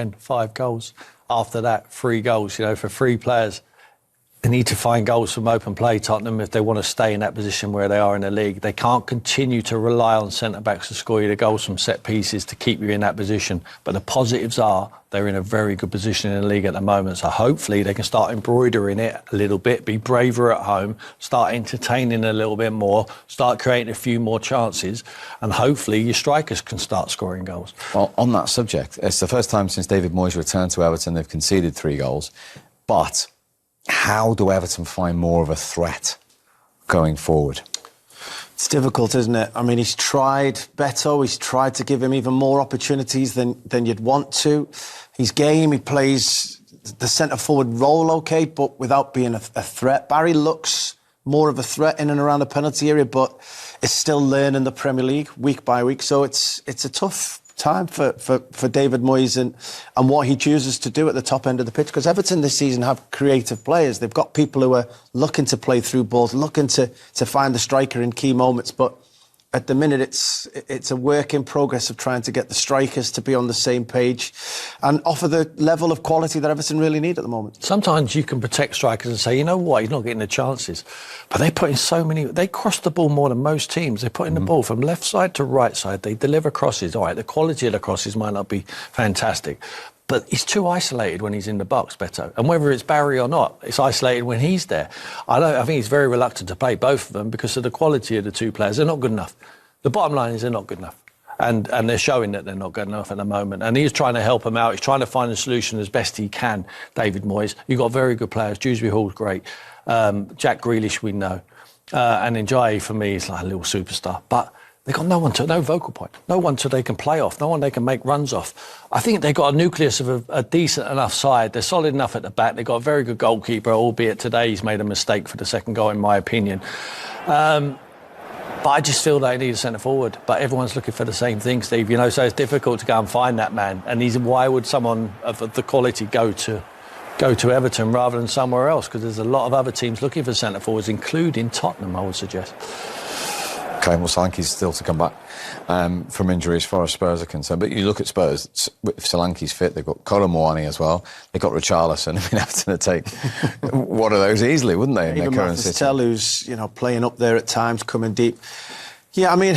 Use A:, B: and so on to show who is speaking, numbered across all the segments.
A: and 5 goals. After that, 3 goals, for 3 players. They need to find goals from open play, Tottenham, if they want to stay in that position where they are in the league. They can't continue to rely on centre-backs to score you the goals from set pieces to keep you in that position. But the positives are they're in a very good position in the league at the moment. So hopefully they can start embroidering it a little bit, be braver at home, start entertaining a little bit more, start creating a few more chances, and hopefully your strikers can start scoring goals.
B: Well, on that subject, it's the first time since David Moyes returned to Everton they've conceded 3 goals. But how do Everton find more of a threat going forward?
C: It's difficult, isn't it? I mean, he's tried Beto, he's tried to give him even more opportunities than you'd want to. He's game, he plays the centre-forward role okay, but without being a threat. Barry looks more of a threat in and around the penalty area, but is still learning the Premier League week by week. So it's a tough time for David Moyes and what he chooses to do at the top end of the pitch, because Everton this season have creative players. They've got people who are looking to play through balls, looking to find the striker in key moments, but at the minute it's a work in progress of trying to get the strikers to be on the same page and offer the level of quality that Everton really need at the moment.
A: Sometimes you can protect strikers and say, you know what, he's not getting the chances. But they put in so many, they cross the ball more than most teams. They're putting the ball from left side to right side. They deliver crosses. All right, the quality of the crosses might not be fantastic, but he's too isolated when he's in the box, Beto. And whether it's Barry or not, it's isolated when he's there. I think he's very reluctant to play both of them because of the quality of the 2 players. They're not good enough. The bottom line is they're not good enough. And they're showing that they're not good enough at the moment. And he's trying to help them out. He's trying to find a solution as best he can, David Moyes. You've got very good players. Dewsbury Hall's great. Jack Grealish, we know. And Njai, for me, is like a little superstar. But they've got no vocal point, no one they can play off, no one they can make runs off. I think they've got a nucleus of a decent enough side. They're solid enough at the back. They've got a very good goalkeeper, albeit today he's made a mistake for the second goal, in my opinion. But I just feel they need a centre-forward. But everyone's looking for the same thing, Steve, so it's difficult to go and find that man. And why would someone of the quality go to Everton rather than somewhere else? Because there's a lot of other teams looking for centre-forwards, including Tottenham, I would suggest.
B: OK, well, Solanke's still to come back from injury as far as Spurs are concerned. But you look at Spurs, if Solanke's fit, they've got Kolo Muani as well. They've got Richarlison. I mean, Everton would take one of those easily, wouldn't they, in
C: even
B: their current situation?
C: who's, playing up there at times, coming deep. Yeah, I mean,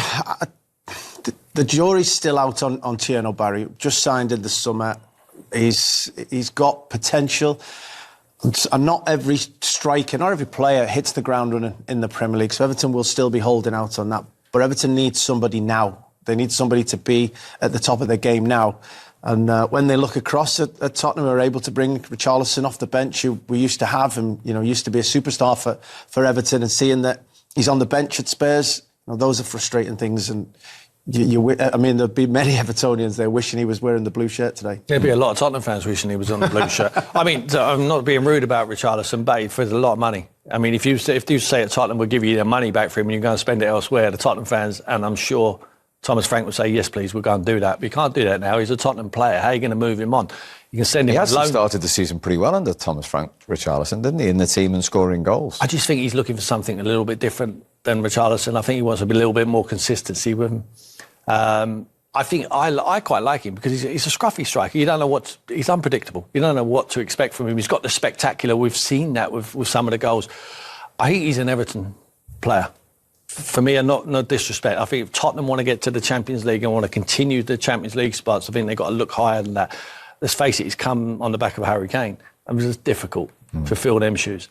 C: the jury's still out on Tierno Barry. Just signed in the summer. He's got potential. And not every striker, not every player hits the ground running in the Premier League. So Everton will still be holding out on that. But Everton needs somebody now. They need somebody to be at the top of their game now. And when they look across at Tottenham, we're able to bring Richarlison off the bench, who we used to have, and used to be a superstar for Everton. And seeing that he's on the bench at Spurs, those are frustrating things. And there'd be many Evertonians there wishing he was wearing the blue shirt today.
A: There'd be a lot of Tottenham fans wishing he was on the blue shirt. I mean, I'm not being rude about Richarlison, but for a lot of money. I mean, if you say at Tottenham, we'll give you the money back for him and you're going to spend it elsewhere, the Tottenham fans, and I'm sure Thomas Frank would say, yes, please, we're going to do that. But you can't do that now. He's a Tottenham player. How are you going to move him on? You can send him
B: on loan. He actually started the season pretty well under Thomas Frank, Richarlison, didn't he, in the team and scoring goals?
A: I just think he's looking for something a little bit different than Richarlison. I think he wants to be a little bit more consistency with him. I think I quite like him because he's a scruffy striker. You don't know he's unpredictable. You don't know what to expect from him. He's got the spectacular. We've seen that with some of the goals. I think he's an Everton player. For me, and not disrespect. I think if Tottenham want to get to the Champions League and want to continue the Champions League spots, I think they've got to look higher than that. Let's face it, he's come on the back of Harry Kane. I mean, it's difficult to fill them shoes.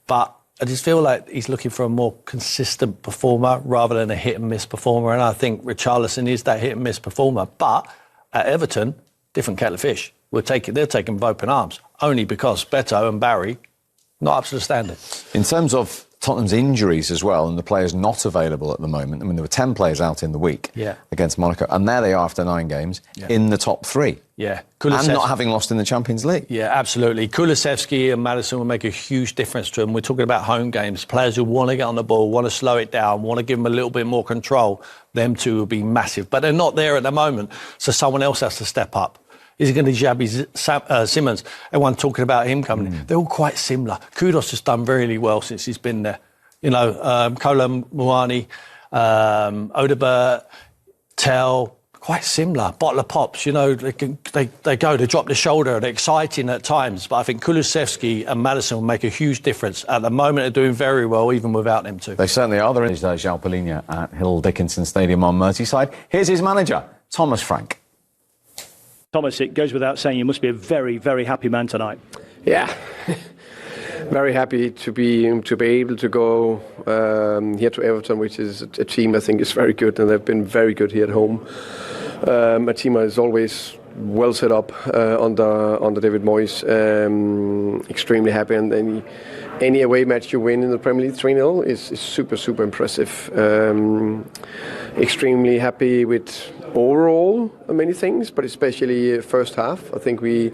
A: But I just feel like he's looking for a more consistent performer rather than a hit-and-miss performer. And I think Richarlison is that hit-and-miss performer. But at Everton, different kettle of fish. They're taking him with open arms, only because Beto and Barry not up to the standard.
B: In terms of Tottenham's injuries as well, and the players not available at the moment. I mean, there were 10 players out in the week against Monaco, and there they are after 9 games in the top 3.
A: Yeah.
B: And not having lost in the Champions League.
A: Yeah, absolutely. Kulusevski and Maddison will make a huge difference to them. We're talking about home games. Players who want to get on the ball, want to slow it down, want to give them a little bit more control. Them two will be massive. But they're not there at the moment, so someone else has to step up. Is it going to be Xabi Simons? Everyone talking about him coming in. They're all quite similar. Kudos has done really well since he's been there. Kolo Muani, Odobert, Tell, quite similar. Bottle of pops, you know, they drop the shoulder, they're exciting at times, but I think Kulusevski and Maddison will make a huge difference. At the moment, they're doing very well, even without them two.
B: They certainly are. There is João Palhinha at Hill Dickinson Stadium on Merseyside. Here's his manager, Thomas Frank.
D: Thomas, it goes without saying you must be a very, very happy man tonight.
E: Yeah. Very happy to be able to go here to Everton, which is a team I think is very good, and they've been very good here at home. A team that is always well set up under David Moyes. Extremely happy, and any away match you win in the Premier League 3-0 is super impressive. Extremely happy with overall many things, but especially first half. I think we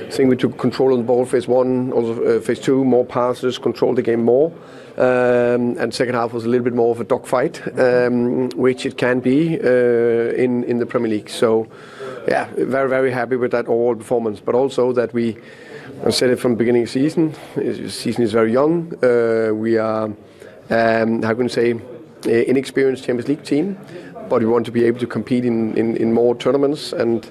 E: took control of the ball phase one, also phase two, more passes, controlled the game more. And second half was a little bit more of a dogfight, which it can be in the Premier League. So, yeah, very happy with that overall performance. But also that I said it from the beginning of the season. The season is very young. We are, how can you say, inexperienced Champions League team, but we want to be able to compete in more tournaments. And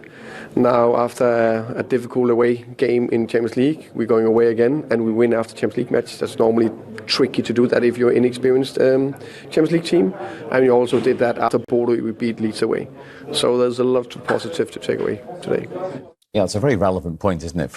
E: now, after a difficult away game in Champions League, we're going away again, and we win after Champions League match. That's normally tricky to do that if you're an inexperienced Champions League team. And we also did that after Porto, we beat Leeds away. So there's a lot of positive to take away today.
B: Yeah, it's a very relevant point, isn't it?